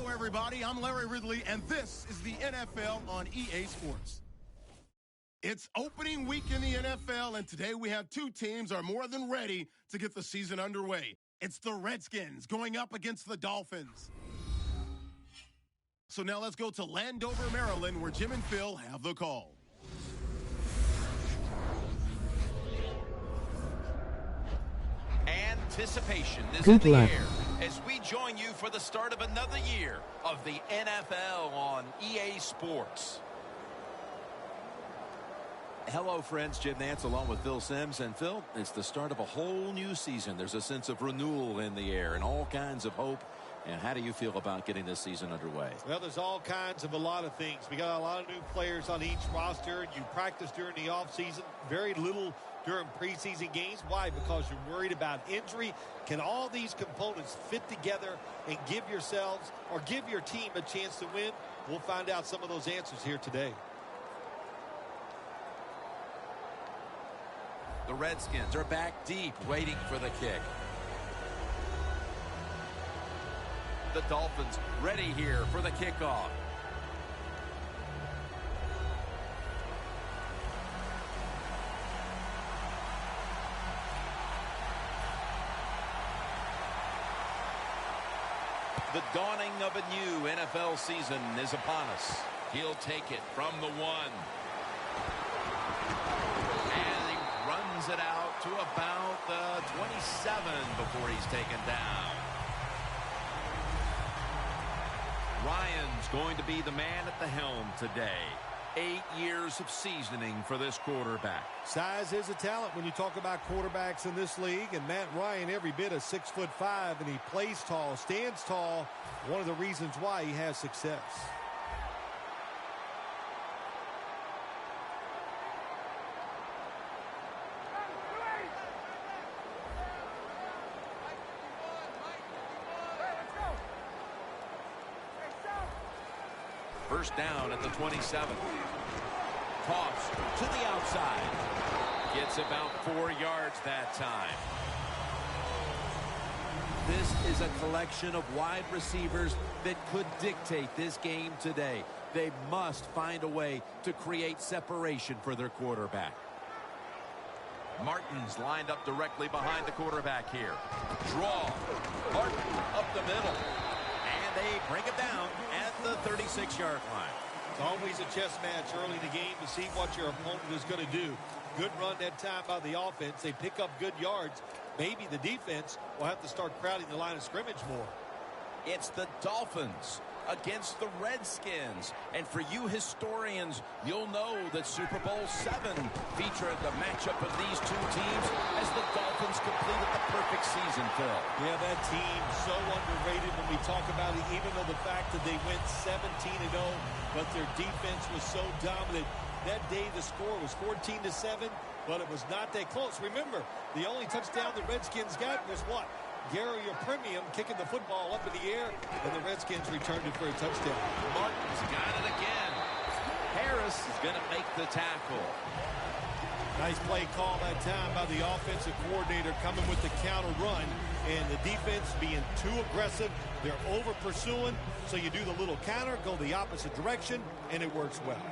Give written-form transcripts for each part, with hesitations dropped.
Hello, everybody. I'm Larry Ridley, and this is the NFL on EA Sports. It's opening week in the NFL, and today we have two teams are more than ready to get the season underway. It's the Redskins going up against the Dolphins. So now let's go to Landover, Maryland, where Jim and Phil have the call. Anticipation is in the air as we join you for the start of another year of the NFL on EA Sports. Hello, friends. Jim Nantz along with Phil Simms. And Phil, it's the start of a whole new season. There's a sense of renewal in the air and all kinds of hope. And how do you feel about getting this season underway? Well, there's all kinds of a lot of things. We got a lot of new players on each roster. You practice during the offseason, very little during preseason games. Why? Because you're worried about injury. Can all these components fit together and give yourselves or give your team a chance to win? We'll find out some of those answers here today. The Redskins are back deep, waiting for the kick. The Dolphins ready here for the kickoff. The dawning of a new NFL season is upon us. He'll take it from the 1. And he runs it out to about the 27 before he's taken down. Ryan's going to be the man at the helm today. 8 years of seasoning for this quarterback. Size is a talent when you talk about quarterbacks in this league, and Matt Ryan every bit of 6'5", and he plays tall, stands tall. One of the reasons why he has success. First down at the 27. Toss to the outside. Gets about 4 yards that time. This is a collection of wide receivers that could dictate this game today. They must find a way to create separation for their quarterback. Martin's lined up directly behind the quarterback here. Draw. Martin up the middle. And they bring it down at the 36-yard line. It's always a chess match early in the game to see what your opponent is going to do. Good run that time by the offense. They pick up good yards. Maybe the defense will have to start crowding the line of scrimmage more. It's the Dolphins against the Redskins. And for you historians, you'll know that Super Bowl VII featured the matchup of these two teams as the Dolphins completed the perfect season, Phil. Yeah, that team so underrated when we talk about it, even though the fact that they went 17-0, but their defense was so dominant. That day the score was 14-7, but it was not that close. Remember, the only touchdown the Redskins got was what? Gary Premium kicking the football up in the air, and the Redskins returned it for a touchdown. Martin's got it again. Harris is going to make the tackle. Nice play call that time by the offensive coordinator coming with the counter run, and the defense being too aggressive. They're over pursuing, so you do the little counter, go the opposite direction, and it works well.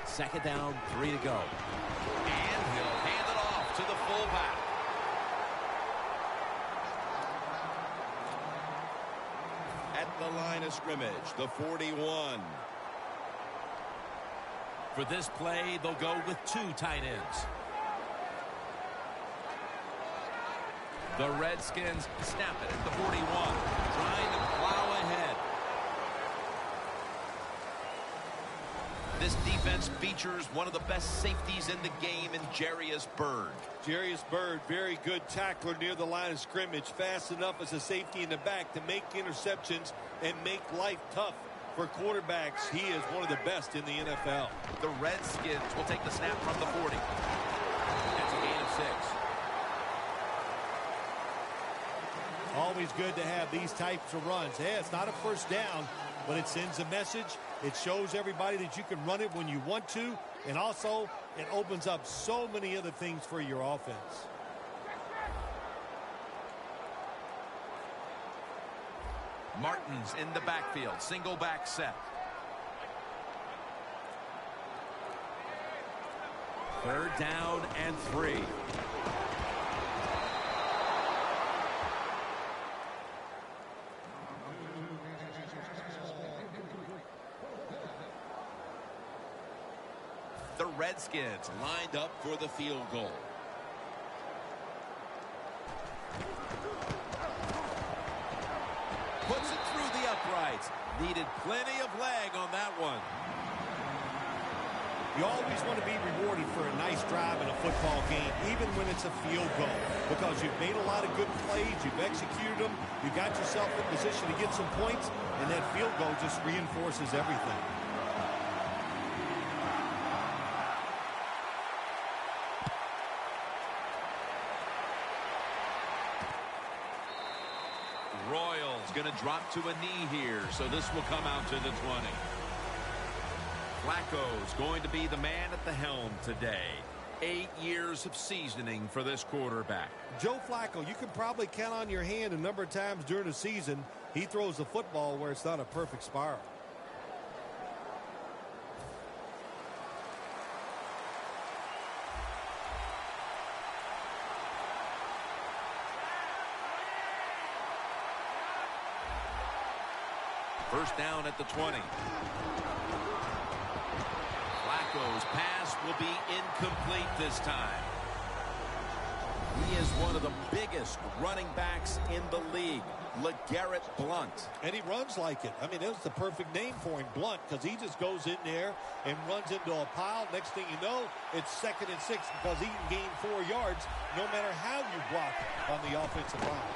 Second down, 3 to go. And he'll hand it off to the fullback. At the line of scrimmage, the 41. For this play, they'll go with 2 tight ends. The Redskins snap it at the 41, trying to plow ahead. This defense features one of the best safeties in the game in Jarius Byrd. Jarius Byrd, very good tackler near the line of scrimmage. Fast enough as a safety in the back to make interceptions and make life tough for quarterbacks. He is one of the best in the NFL. The Redskins will take the snap from the 40. That's a gain of 6. Always good to have these types of runs. Yeah, it's not a first down, but it sends a message. It shows everybody that you can run it when you want to, and also it opens up so many other things for your offense. Martin's in the backfield. Single back set. Third down and 3. The Redskins Lined up for the field goal. puts it through the uprights. Needed plenty of leg on that one. You always want to be rewarded for a nice drive in a football game, even when it's a field goal, because you've made a lot of good plays, you've executed them, you got yourself in position to get some points, and that field goal just reinforces everything. Royals going to drop to a knee here, so this will come out to the 20. Flacco's going to be the man at the helm today. 8 years of seasoning for this quarterback. Joe Flacco, you can probably count on your hand a number of times during the season. He throws the football where it's not a perfect spiral. First down at the 20. Flacco's pass will be incomplete this time. He is one of the biggest running backs in the league, LeGarrette Blount. And he runs like it. I mean, that's the perfect name for him, Blunt, because he just goes in there and runs into a pile. Next thing you know, it's 2nd and 6 because he can gain 4 yards no matter how you block on the offensive line.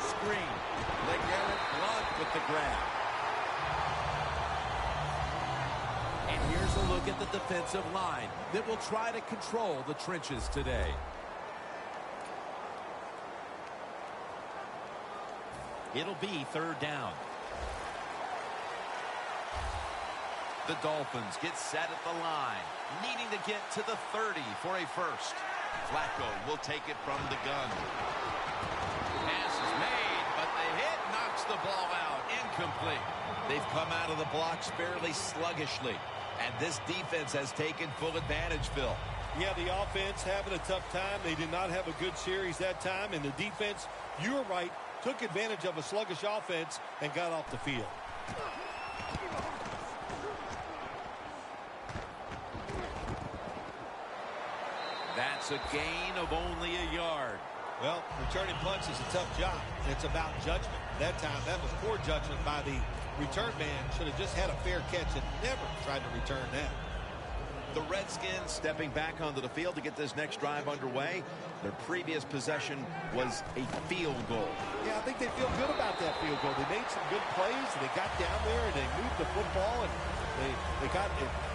Screen. LeGarrette Blount with the grab. And here's a look at the defensive line that will try to control the trenches today. It'll be 3rd down. The Dolphins get set at the line, needing to get to the 30 for a first. Flacco will take it from the gun. Pass is made, but the hit knocks the ball out. Incomplete. They've come out of the blocks fairly sluggishly, and this defense has taken full advantage, Phil. Yeah, the offense having a tough time. They did not have a good series that time, and the defense, you were right, took advantage of a sluggish offense and got off the field. That's a gain of only a yard. Well, returning punts is a tough job. It's about judgment. That time, that was poor judgment by the return man. Should have just had a fair catch and never tried to return that. The Redskins stepping back onto the field to get this next drive underway. Their previous possession was a field goal. Yeah, I think they feel good about that field goal. They made some good plays. They got down there and they moved the football, and they got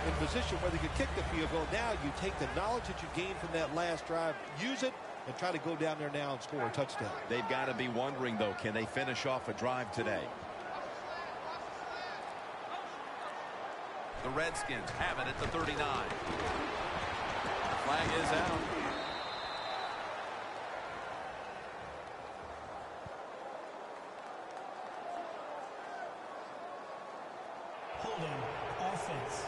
in position where they could kick the field goal. Now you take the knowledge that you gained from that last drive, use it, and try to go down there now and score a touchdown. They've got to be wondering, though, can they finish off a drive today? The Redskins have it at the 39. The flag is out. Holding offense.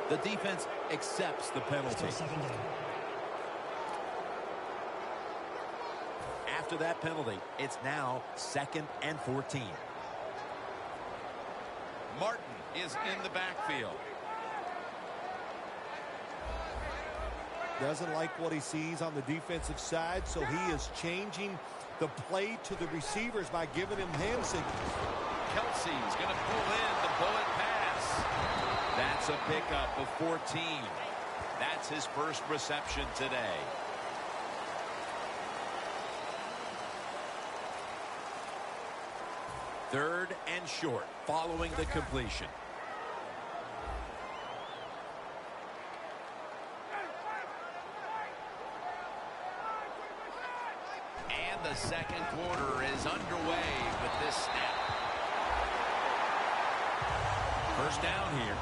The defense accepts the penalty. Still 2nd down. After that penalty, it's now 2nd and 14. Martin is in the backfield. Doesn't like what he sees on the defensive side, so he is changing the play to the receivers by giving him hand signals. Kelsey's going to pull in the bullet pass. That's a pickup of 14. That's his first reception today. Third and short following the completion. And the second quarter is underway with this snap. First down here.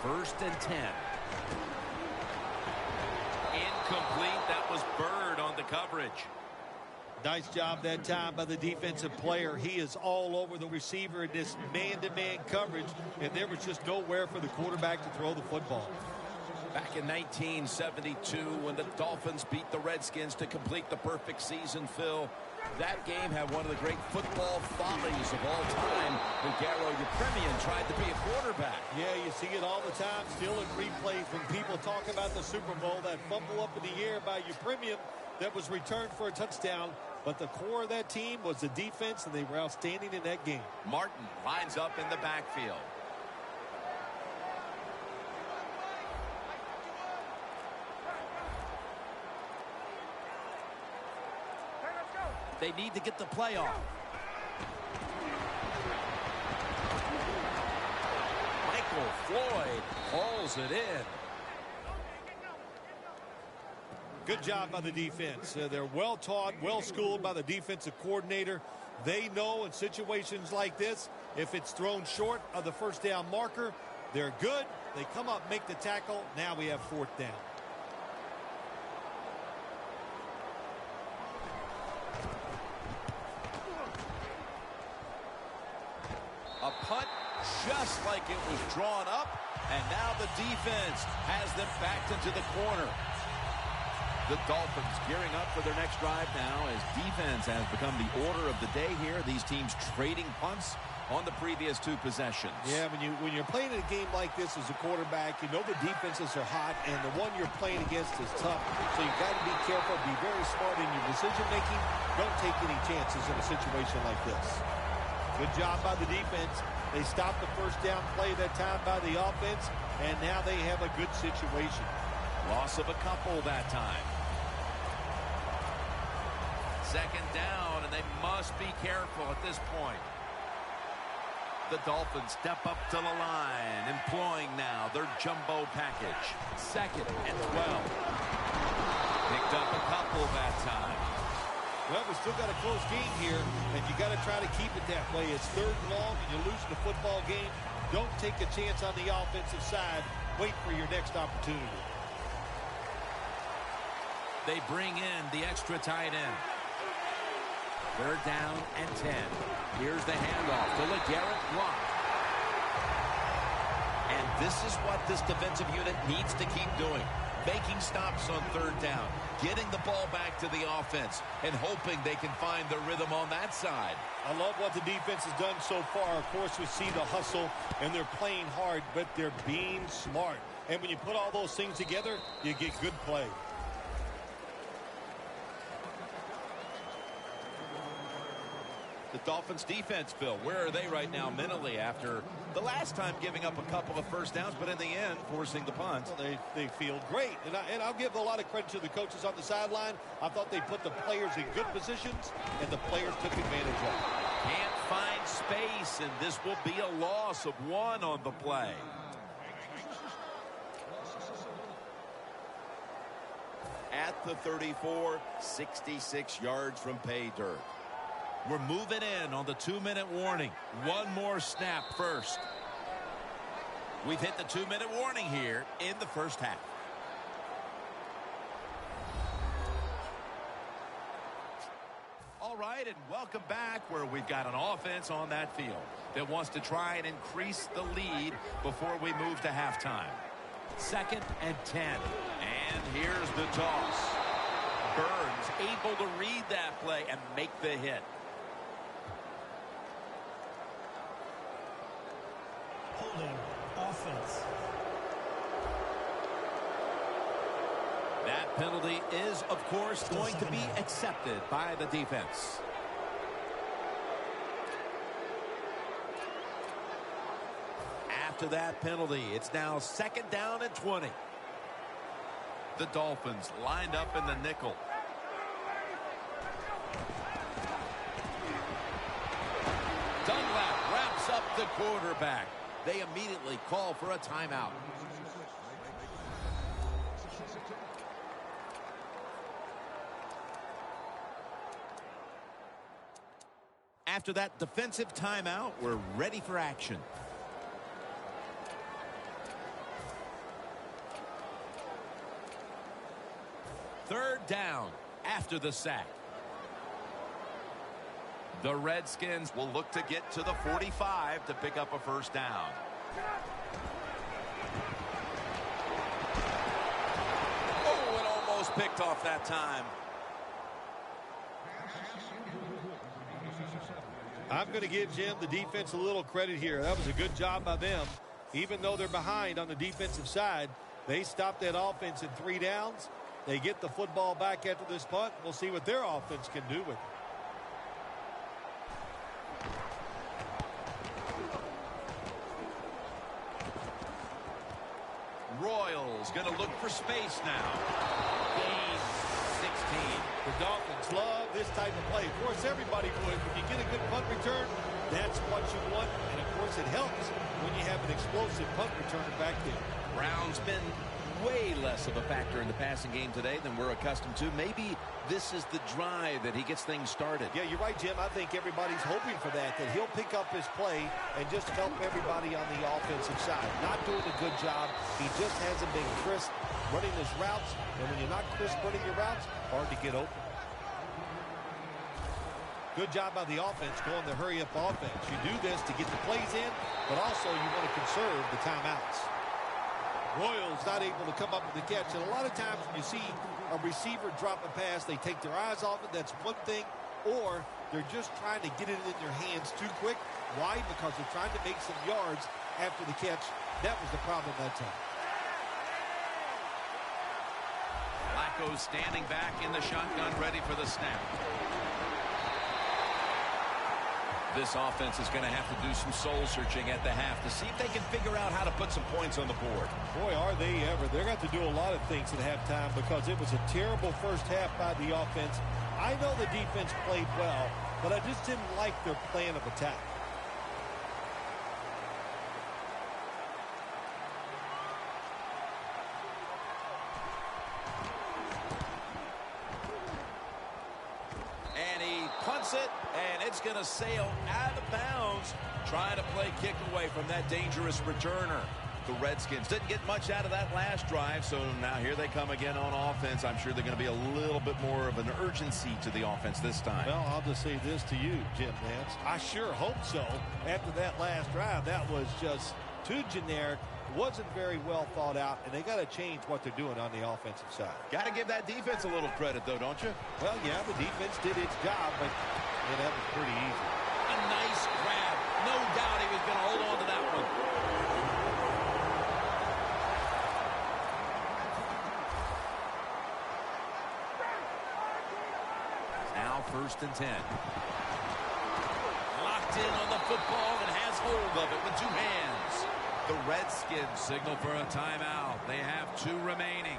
1st and 10. Incomplete. That was Bird on the coverage. Nice job that time by the defensive player. He is all over the receiver in this man-to-man coverage, and there was just nowhere for the quarterback to throw the football. Back in 1972, when the Dolphins beat the Redskins to complete the perfect season, Phil, that game had one of the great football follies of all time when Garo Yepremian tried to be a quarterback. Yeah, you see it all the time, still in replays when people talk about the Super Bowl, that fumble up in the air by Yepremian that was returned for a touchdown. But the core of that team was the defense, and they were outstanding in that game. Martin lines up in the backfield. They need to get the play off. Michael Floyd hauls it in. Good job by the defense. They're well taught, well schooled by the defensive coordinator. They know in situations like this, if it's thrown short of the first down marker, they're good. They come up, make the tackle. Now we have 4th down. A punt just like it was drawn up, and now the defense has them backed into the corner. The Dolphins gearing up for their next drive now as defense has become the order of the day here. These teams trading punts on the previous 2 possessions. Yeah, when you're playing a game like this as a quarterback, you know the defenses are hot, and the one you're playing against is tough. So you've got to be careful, be very smart in your decision-making. Don't take any chances in a situation like this. Good job by the defense. They stopped the first down play that time by the offense, and now they have a good situation. Loss of a couple that time. 2nd down, and they must be careful at this point. The Dolphins step up to the line, employing now their jumbo package. 2nd and 12. Picked up a couple that time. Well, we still got a close game here, and you got to try to keep it that way. It's 3rd and long, and you're losing the football game. Don't take a chance on the offensive side. Wait for your next opportunity. They bring in the extra tight end. 3rd down and 10. Here's the handoff to LeGarrette Blount. And this is what this defensive unit needs to keep doing. Making stops on 3rd down. Getting the ball back to the offense. And hoping they can find the rhythm on that side. I love what the defense has done so far. Of course, we see the hustle, and they're playing hard, but they're being smart. And when you put all those things together, you get good play. The Dolphins defense, Phil, where are they right now mentally after the last time giving up a couple of first downs, but in the end, forcing the punt? Well, they feel great. And I'll give a lot of credit to the coaches on the sideline. I thought they put the players in good positions, and the players took advantage of it. Can't find space, and this will be a loss of 1 on the play. At the 34, 66 yards from pay dirt. We're moving in on the 2-minute warning. 1 more snap first. We've hit the 2-minute warning here in the first half. All right, and welcome back where we've got an offense on that field that wants to try and increase the lead before we move to halftime. 2nd and 10. And here's the toss. Burns able to read that play and make the hit. Holding offense. That penalty is, of course, going to be accepted by the defense. After that penalty, it's now 2nd down and 20. The Dolphins lined up in the nickel. Dunlap wraps up the quarterback. They immediately call for a timeout. After that defensive timeout, we're ready for action. after the sack. The Redskins will look to get to the 45 to pick up a first down. Oh, it almost picked off that time. I'm going to give Jim the defense a little credit here. That was a good job by them. Even though they're behind on the defensive side, they stopped that offense in 3 downs. They get the football back after this punt. We'll see what their offense can do with it. Royals going to look for space now. Gain 16. The Dolphins love this type of play. Of course, everybody would. When you get a good punt return, that's what you want. And, of course, it helps when you have an explosive punt returner back there. Brown's been way less of a factor in the passing game today than we're accustomed to. Maybe this is the drive that he gets things started. Yeah, you're right, Jim. I think everybody's hoping for that he'll pick up his play and just help everybody on the offensive side. Not doing a good job. He just hasn't been crisp running his routes. And when you're not crisp running your routes, hard to get open. Good job by the offense going the hurry-up offense. You do this to get the plays in, but also you want to conserve the timeouts. Royals not able to come up with the catch. And a lot of times when you see a receiver drop a pass, they take their eyes off it. That's one thing. Or they're just trying to get it in their hands too quick. Why? Because they're trying to make some yards after the catch. That was the problem that time. Flacco standing back in the shotgun, ready for the snap. This offense is going to have to do some soul searching at the half to see if they can figure out how to put some points on the board. Boy, are they ever. They're going to have to do a lot of things at halftime because it was a terrible first half by the offense. I know the defense played well, but I just didn't like their plan of attack. And he punts it, and it's going to sail out of bounds, trying to play kick away from that dangerous returner. The Redskins didn't get much out of that last drive, so now here they come again on offense. I'm sure they're going to be a little bit more of an urgency to the offense this time. Well, I'll just say this to you, Jim Nance. I sure hope so. After that last drive, that was just too generic. Wasn't very well thought out, and they got to change what they're doing on the offensive side. Got to give that defense a little credit, though, don't you? Well, yeah, the defense did its job, but that was pretty easy. A nice grab. No doubt he was going to hold on to that one. Now 1st and 10. Locked in on the football and has hold of it with 2 hands. The Redskins signal for a timeout. They have 2 remaining.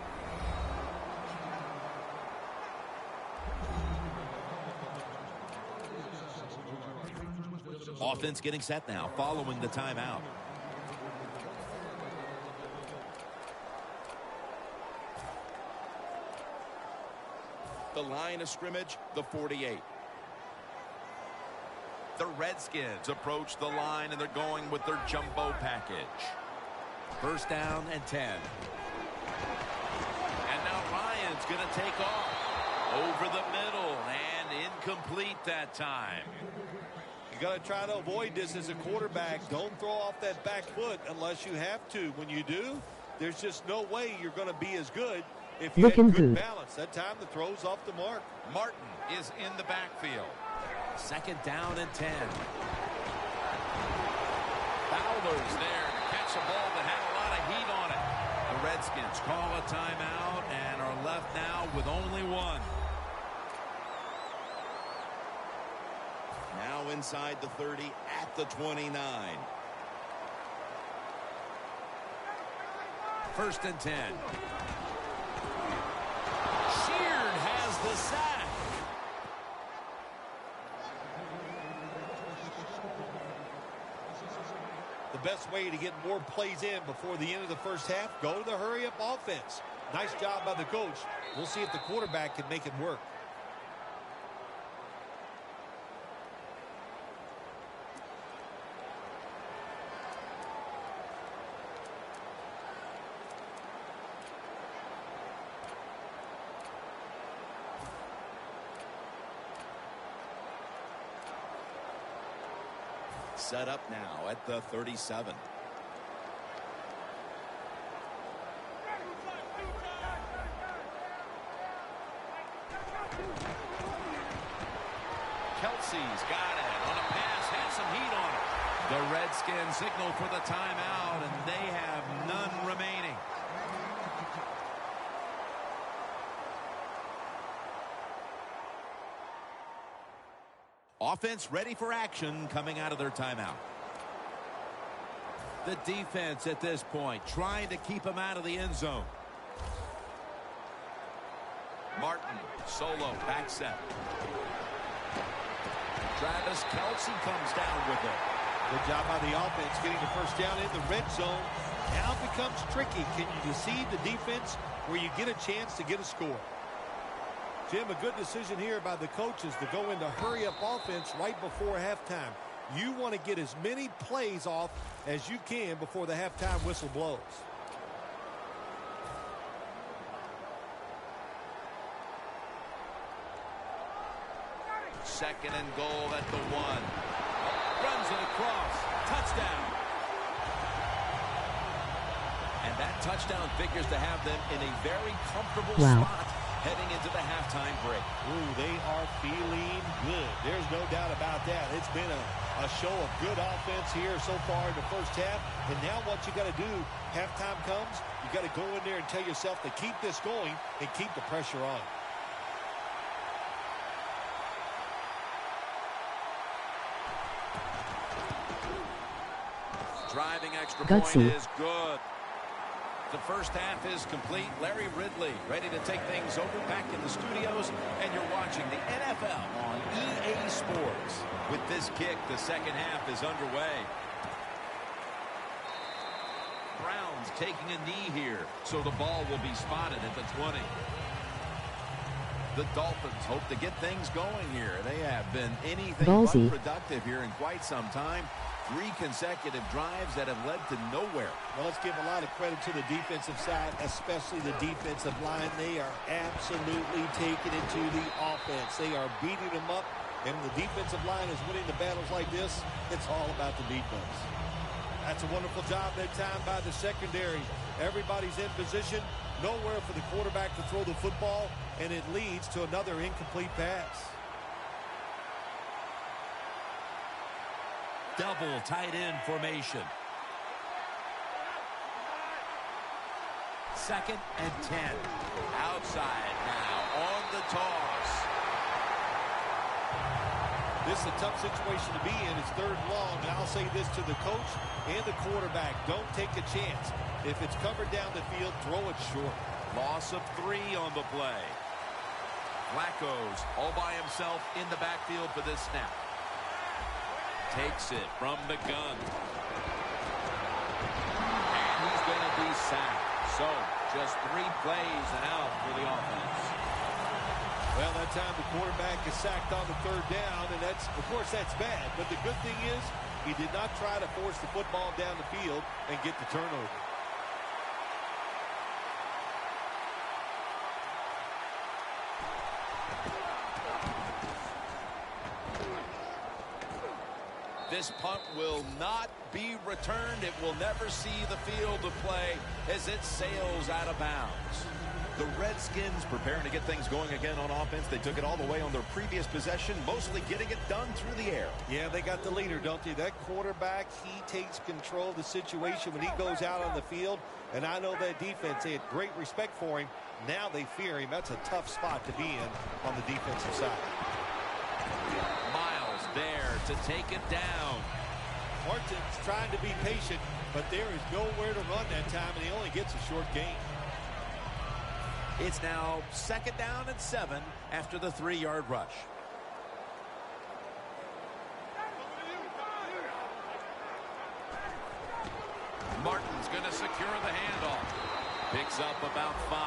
Offense getting set now following the timeout. The line of scrimmage, the 48. The Redskins approach the line, and they're going with their jumbo package. 1st down and 10. And now Ryan's going to take off. Over the middle and incomplete that time. You got to try to avoid this as a quarterback. Don't throw off that back foot unless you have to. When you do, there's just no way you're going to be as good if you have good balance. That time the throw's off the mark. Martin is in the backfield. 2nd down and 10. Fowler's there to catch a ball that had a lot of heat on it. The Redskins call a timeout and are left now with only 1. Now inside the 30 at the 29. 1st and 10. Sheard has the sack. The best way to get more plays in before the end of the first half, go to the hurry-up offense. Nice job by the coach. We'll see if the quarterback can make it work. Set up now at the 37. Kelsey's got it on a pass, has some heat on it. The Redskins signal for the timeout, and they have none remaining. Offense ready for action coming out of their timeout. The defense at this point trying to keep him out of the end zone. Martin, solo, back set. Travis Kelce comes down with it. Good job by the offense getting the first down in the red zone. Now it becomes tricky. Can you deceive the defense where you get a chance to get a score? Jim, a good decision here by the coaches to go into hurry-up offense right before halftime. You want to get as many plays off as you can before the halftime whistle blows. Second and goal at the 1. Runs it across. Touchdown. And that touchdown figures to have them in a very comfortable spot heading into the halftime break. Ooh, they are feeling good. There's no doubt about that. It's been a show of good offense here so far in the first half. And now what you got to do, halftime comes, you got to go in there and tell yourself to keep this going and keep the pressure on. Driving extra point is good. The first half is complete. Larry Ridley ready to take things over back in the studios, and you're watching the NFL on EA Sports. With this kick, the second half is underway. Browns taking a knee here, so the ball will be spotted at the 20. The Dolphins hope to get things going here. They have been anything but productive here in quite some time. 3 consecutive drives that have led to nowhere. Well, let's give a lot of credit to the defensive side, especially the defensive line. They are absolutely taking it to the offense. They are beating them up, and when the defensive line is winning the battles like this, it's all about the defense. That's a wonderful job that time by the secondary. Everybody's in position, nowhere for the quarterback to throw the football, and it leads to another incomplete pass. Double tight end formation. Second and 10. Outside now on the toss. This is a tough situation to be in. It's third and long, and I'll say this to the coach and the quarterback. Don't take a chance. If it's covered down the field, throw it short. Loss of 3 on the play. Flacco's all by himself in the backfield for this snap. Takes it from the gun. And he's going to be sacked. So, just 3 plays and out for the offense. Well, that time the quarterback is sacked on the third down, and that's, of course, that's bad. But the good thing is he did not try to force the football down the field and get the turnover. This punt will not be returned. It will never see the field of play as it sails out of bounds. The Redskins preparing to get things going again on offense. They took it all the way on their previous possession, mostly getting it done through the air. Yeah, they got the leader, don't they? That quarterback, he takes control of the situation when he goes out on the field. And I know that defense, they had great respect for him. Now they fear him. That's a tough spot to be in on the defensive side. Miles there to take it down. Martin's trying to be patient, but there is nowhere to run that time, and he only gets a short gain. It's now 2nd down and 7 after the 3-yard rush. Martin's going to secure the handoff. Picks up about 5.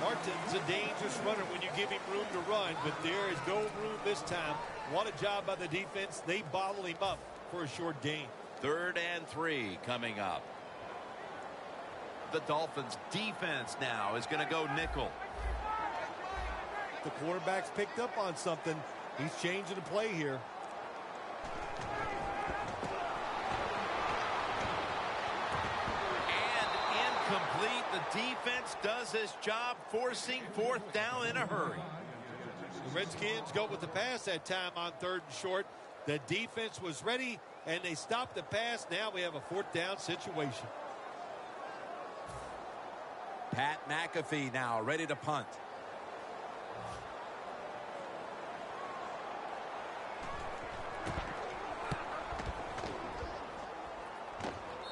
Martin's a dangerous runner when you give him room to run, but there is no room this time. What a job by the defense. They bottle him up for a short gain. 3rd and 3 coming up. The Dolphins defense now is going to go nickel. The quarterback's picked up on something. He's changing the play here. the defense does its job forcing fourth down in a hurry. The Redskins go with the pass that time on 3rd and short. The defense was ready, and they stopped the pass. Now we have a 4th down situation. Pat McAfee now ready to punt.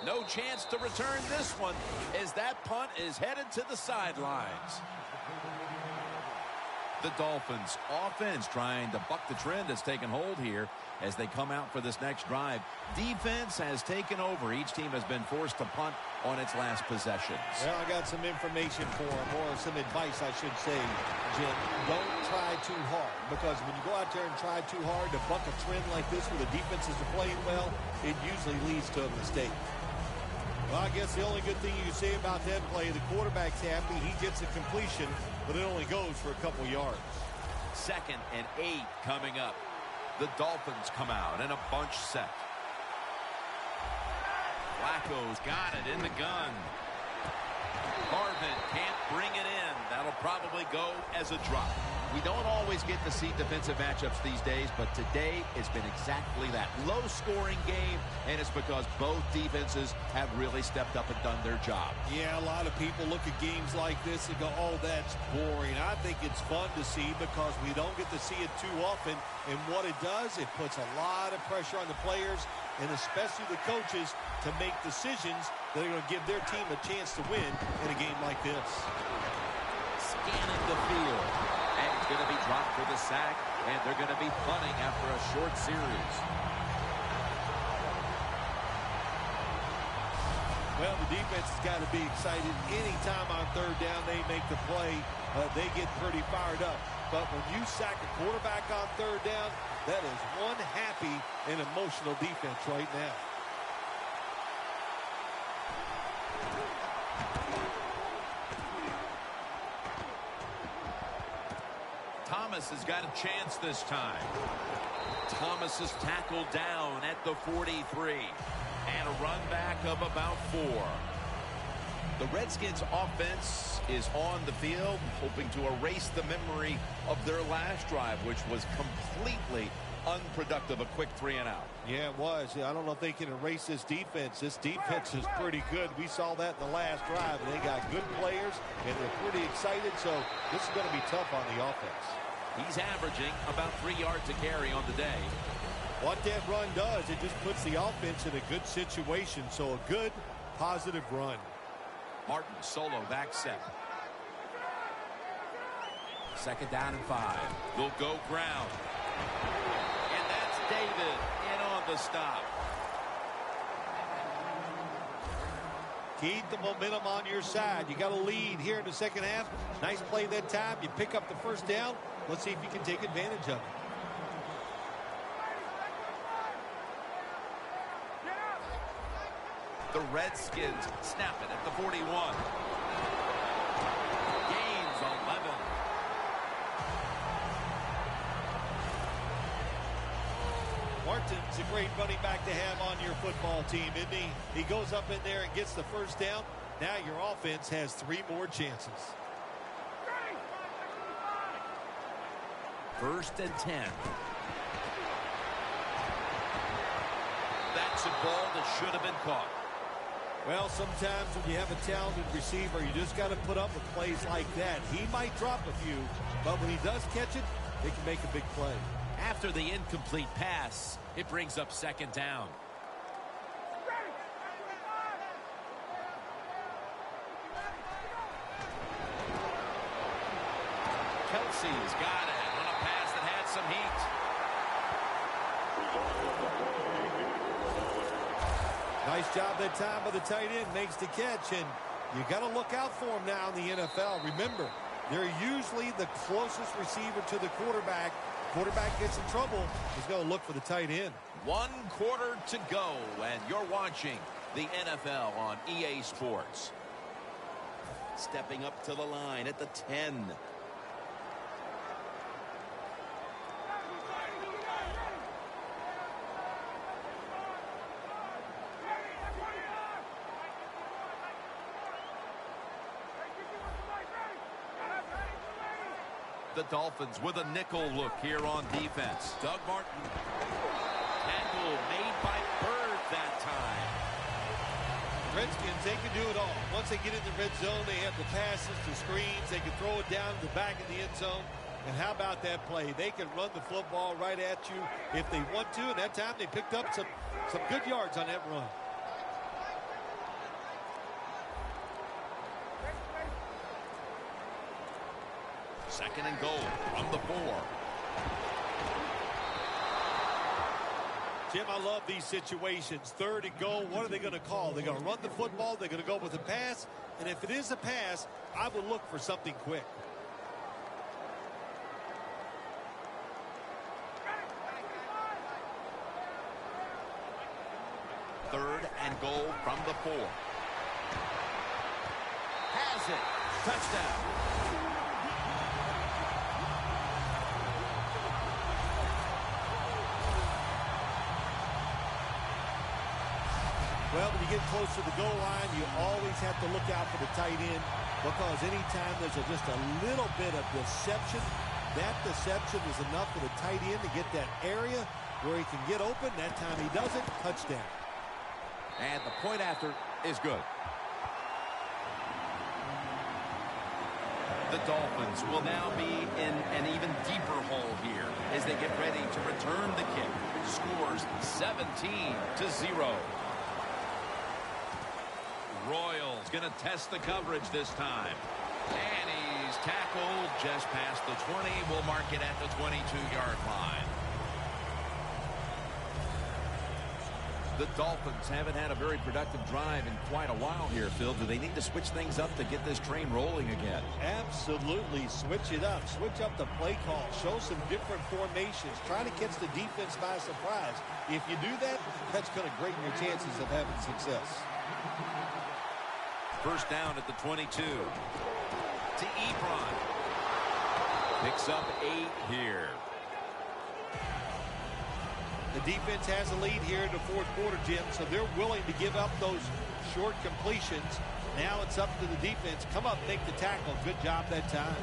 No chance to return this one as that punt is headed to the sidelines. The Dolphins offense trying to buck the trend that's taken hold here as they come out for this next drive. Defense has taken over. Each team has been forced to punt on its last possessions. Well, I got some information for them, or some advice, I should say, Jim. Don't try too hard, because when you go out there and try too hard to buck a trend like this where the defenses are playing well, it usually leads to a mistake. Well, I guess the only good thing you can say about that play, the quarterback's happy. He gets a completion, but it only goes for a couple yards. 2nd and 8 coming up. The Dolphins come out in a bunch set. Flacco's got it in the gun. Marvin can't bring it in. That'll probably go as a drop. We don't always get to see defensive matchups these days, but today it's been exactly that. Low-scoring game, and it's because both defenses have really stepped up and done their job. Yeah, a lot of people look at games like this and go, oh, that's boring. I think it's fun to see because we don't get to see it too often, and what it does, it puts a lot of pressure on the players and especially the coaches to make decisions that are going to give their team a chance to win in a game like this. Scanning the field. And it's going to be dropped for the sack, and they're going to be punting after a short series. Well, the defense has got to be excited. Anytime on 3rd down they make the play, they get pretty fired up. But when you sack a quarterback on 3rd down, that is one happy and emotional defense right now. Thomas has got a chance this time. Thomas is tackled down at the 43. And a run back of about 4. The Redskins offense is on the field, hoping to erase the memory of their last drive, which was completely unproductive, a quick 3-and-out. Yeah, it was. I don't know if they can erase this defense. This defense is pretty good. We saw that in the last drive. They got good players, and they're pretty excited, so this is going to be tough on the offense. He's averaging about 3 yards a carry on the day. What that run does, it just puts the offense in a good situation, so a good, positive run. Martin solo back set. 2nd down and 5. They'll go ground. And that's David in on the stop. Keep the momentum on your side. You got a lead here in the second half. Nice play that time. You pick up the 1st down. Let's see if you can take advantage of it. The Redskins snap it at the 41. Gains 11. Martin's a great running back to have on your football team, isn't he? He goes up in there and gets the 1st down. Now your offense has 3 more chances. 1st and 10. That's a ball that should have been caught. Well, sometimes when you have a talented receiver, you just got to put up with plays like that. He might drop a few, but when he does catch it, he can make a big play. After the incomplete pass, it brings up 2nd down. Kelsey's got it on a pass that had some heat. Nice job that time by the tight end. Makes the catch, and you got to look out for him now in the NFL. Remember, they're usually the closest receiver to the quarterback. Quarterback gets in trouble, he's going to look for the tight end. 1 quarter to go, and you're watching the NFL on EA Sports. Stepping up to the line at the 10. The Dolphins with a nickel look here on defense. Doug Martin. Tackle made by Bird that time. Redskins, they can do it all. Once they get in the red zone, they have the passes, the screens. They can throw it down to the back of the end zone. And how about that play? They can run the football right at you if they want to. And that time they picked up some good yards on that run. Second and goal from the 4. Jim, I love these situations. Third and goal, what are they going to call? They're going to run the football, they're going to go with a pass, and if it is a pass, I would look for something quick. Third and goal from the 4. Has it. Touchdown. Well, when you get close to the goal line, you always have to look out for the tight end, because anytime there's just a little bit of deception, that deception is enough for the tight end to get that area where he can get open. That time he doesn't. Touchdown. And the point after is good. The Dolphins will now be in an even deeper hole here as they get ready to return the kick. Scores 17-0. Royals going to test the coverage this time. And he's tackled just past the 20. We'll mark it at the 22-yard line. The Dolphins haven't had a very productive drive in quite a while here, Phil. Do they need to switch things up to get this train rolling again? Absolutely. Switch it up. Switch up the play call. Show some different formations. Try to catch the defense by surprise. If you do that, that's going to greaten your chances of having success. First down at the 22. To Ebron. Picks up 8 here. The defense has a lead here in the fourth quarter, Jim, so they're willing to give up those short completions. Now it's up to the defense. Come up, make the tackle. Good job that time.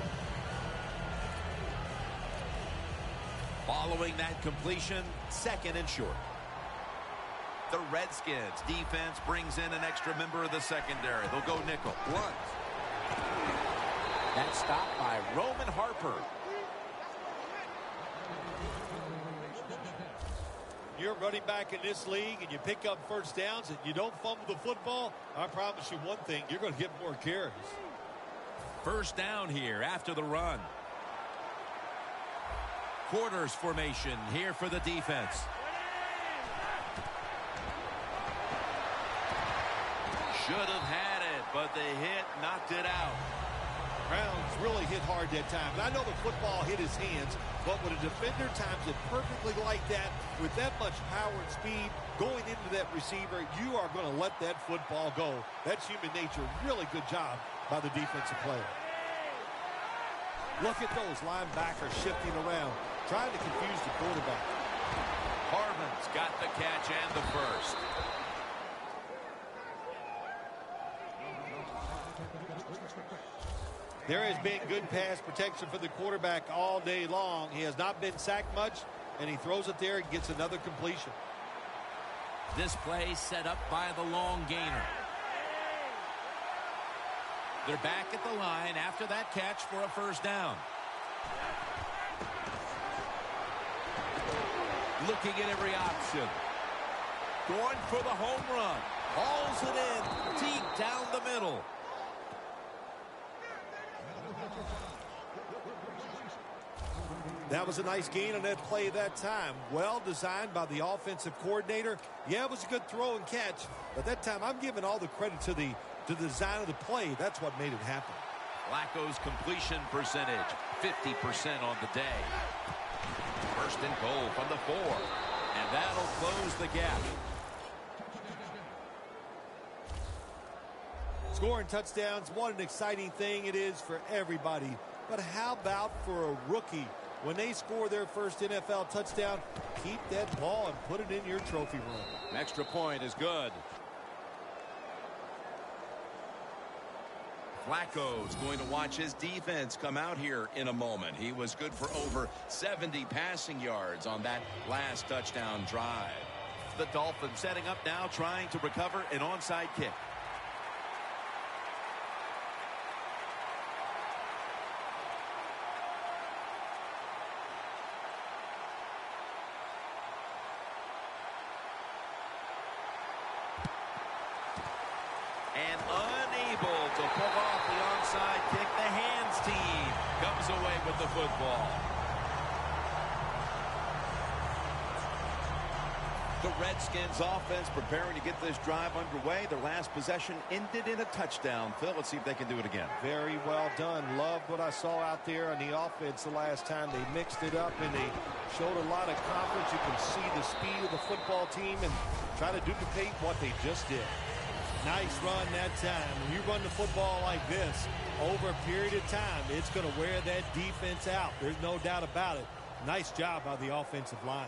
Following that completion, second and short. The Redskins defense brings in an extra member of the secondary. They'll go nickel. Runs. That's stopped by Roman Harper. You're running back in this league and you pick up first downs and you don't fumble the football, I promise you one thing, you're going to get more carries. First down here after the run. Quarters formation here for the defense. Should have had it, but the hit knocked it out. Browns really hit hard that time. And I know the football hit his hands, but when a defender times it perfectly like that, with that much power and speed going into that receiver, you are going to let that football go. That's human nature. Really good job by the defensive player. Look at those linebackers shifting around, trying to confuse the quarterback. Harmon's got the catch and the first. There has been good pass protection for the quarterback all day long. He has not been sacked much, and he throws it there and gets another completion. This play set up by the long gainer. They're back at the line after that catch for a first down. Looking at every option. Going for the home run. Hauls it in deep down the middle. That was a nice gain on that play that time. Well designed by the offensive coordinator. Yeah, it was a good throw and catch, but that time I'm giving all the credit to the design of the play. That's what made it happen. Flacco's completion percentage, 50% on the day. First and goal from the 4, and that'll close the gap. Scoring touchdowns, what an exciting thing it is for everybody. But how about for a rookie? When they score their first NFL touchdown, keep that ball and put it in your trophy room. An extra point is good. Flacco's going to watch his defense come out here in a moment. He was good for over 70 passing yards on that last touchdown drive. The Dolphins setting up now, trying to recover an onside kick. And unable to pull off the onside kick, the hands team comes away with the football. The Redskins offense preparing to get this drive underway. Their last possession ended in a touchdown. Phil, let's see if they can do it again. Very well done. Loved what I saw out there on the offense the last time. They mixed it up and they showed a lot of confidence. You can see the speed of the football team and try to duplicate what they just did. Nice run that time. When you run the football like this over a period of time, it's going to wear that defense out. There's no doubt about it. Nice job by the offensive line.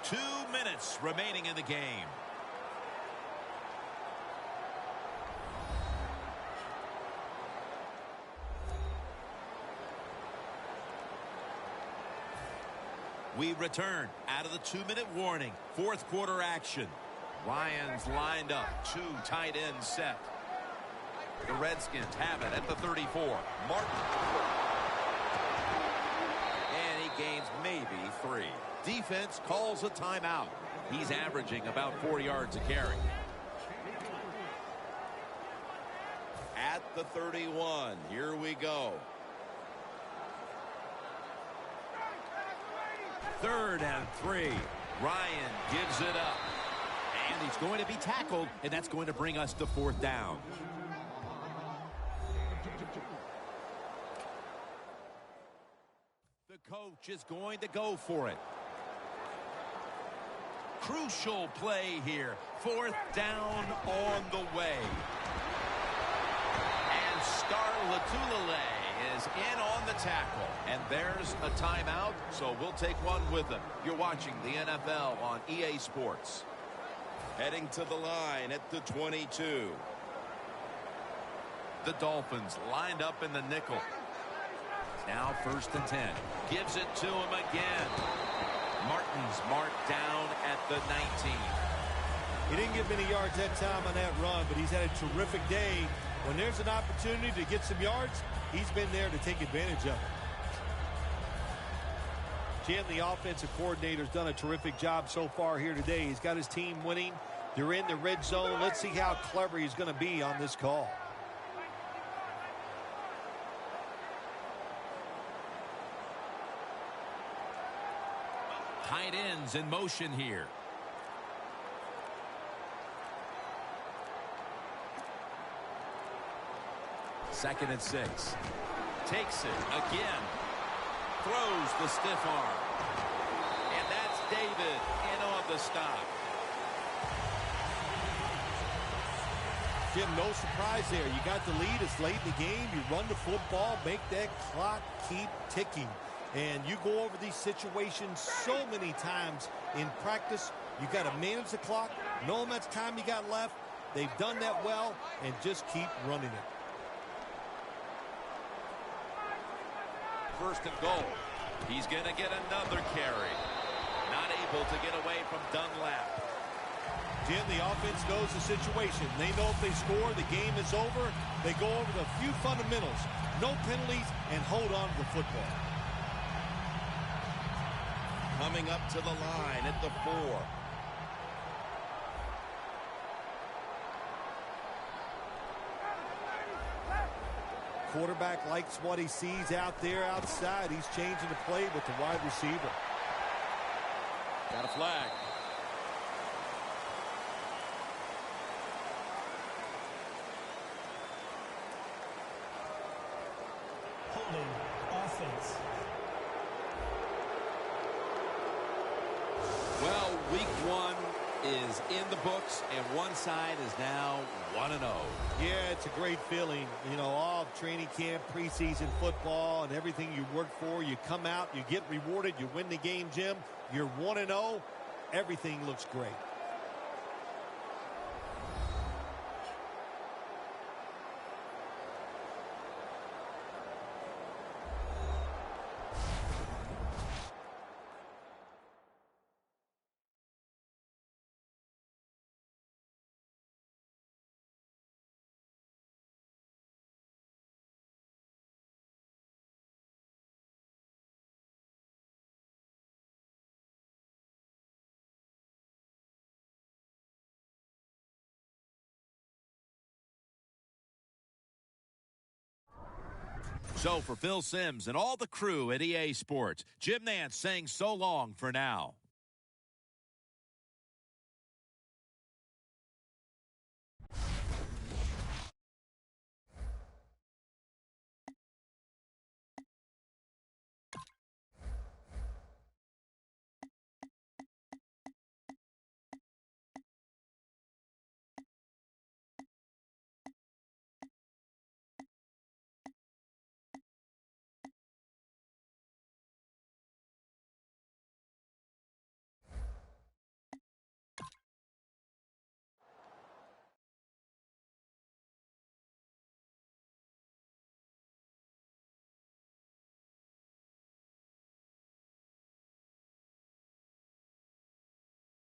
Two minutes remaining in the game. We return out of the 2-minute warning. Fourth quarter action. Lions lined up. Two tight ends set. The Redskins have it at the 34. Martin. And he gains maybe 3. Defense calls a timeout. He's averaging about 4 yards a carry. At the 31. Here we go. 3rd and 3. Ryan gives it up. And he's going to be tackled, and that's going to bring us to 4th down. The coach is going to go for it. Crucial play here. 4th down on the way. And Scarlatulale is in on the tackle. And there's a timeout, so we'll take one with him. You're watching the NFL on EA Sports. Heading to the line at the 22. The Dolphins lined up in the nickel. Now 1st and 10. Gives it to him again. Martin's marked down at the 19. He didn't get many yards that time on that run, but he's had a terrific day. When there's an opportunity to get some yards, he's been there to take advantage of it. Jim, the offensive coordinator's done a terrific job so far here today. He's got his team winning. They're in the red zone. Let's see how clever he's going to be on this call. Tight ends in motion here. Second and 6. Takes it again. Throws the stiff arm. And that's David in on the stop. Jim, no surprise there. You got the lead. It's late in the game. You run the football, make that clock keep ticking. And you go over these situations so many times in practice. You got to manage the clock, know how much time you got left. They've done that well, and just keep running it. 1st and goal. He's going to get another carry. Not able to get away from Dunlap. Jim, the offense knows the situation. They know if they score, the game is over. They go over the few fundamentals, no penalties, and hold on to the football. Coming up to the line at the 4. Quarterback likes what he sees out there outside. He's changing the play with the wide receiver. Got a flag. Holding offense. Well, week 1 is in the books, and one side is now 1-0. Yeah, it's a great feeling. You know, all of training camp, preseason football, and everything you work for. You come out, you get rewarded, you win the game, Jim. You're 1-0. Everything looks great. So for Phil Simms and all the crew at EA Sports, Jim Nantz saying so long for now.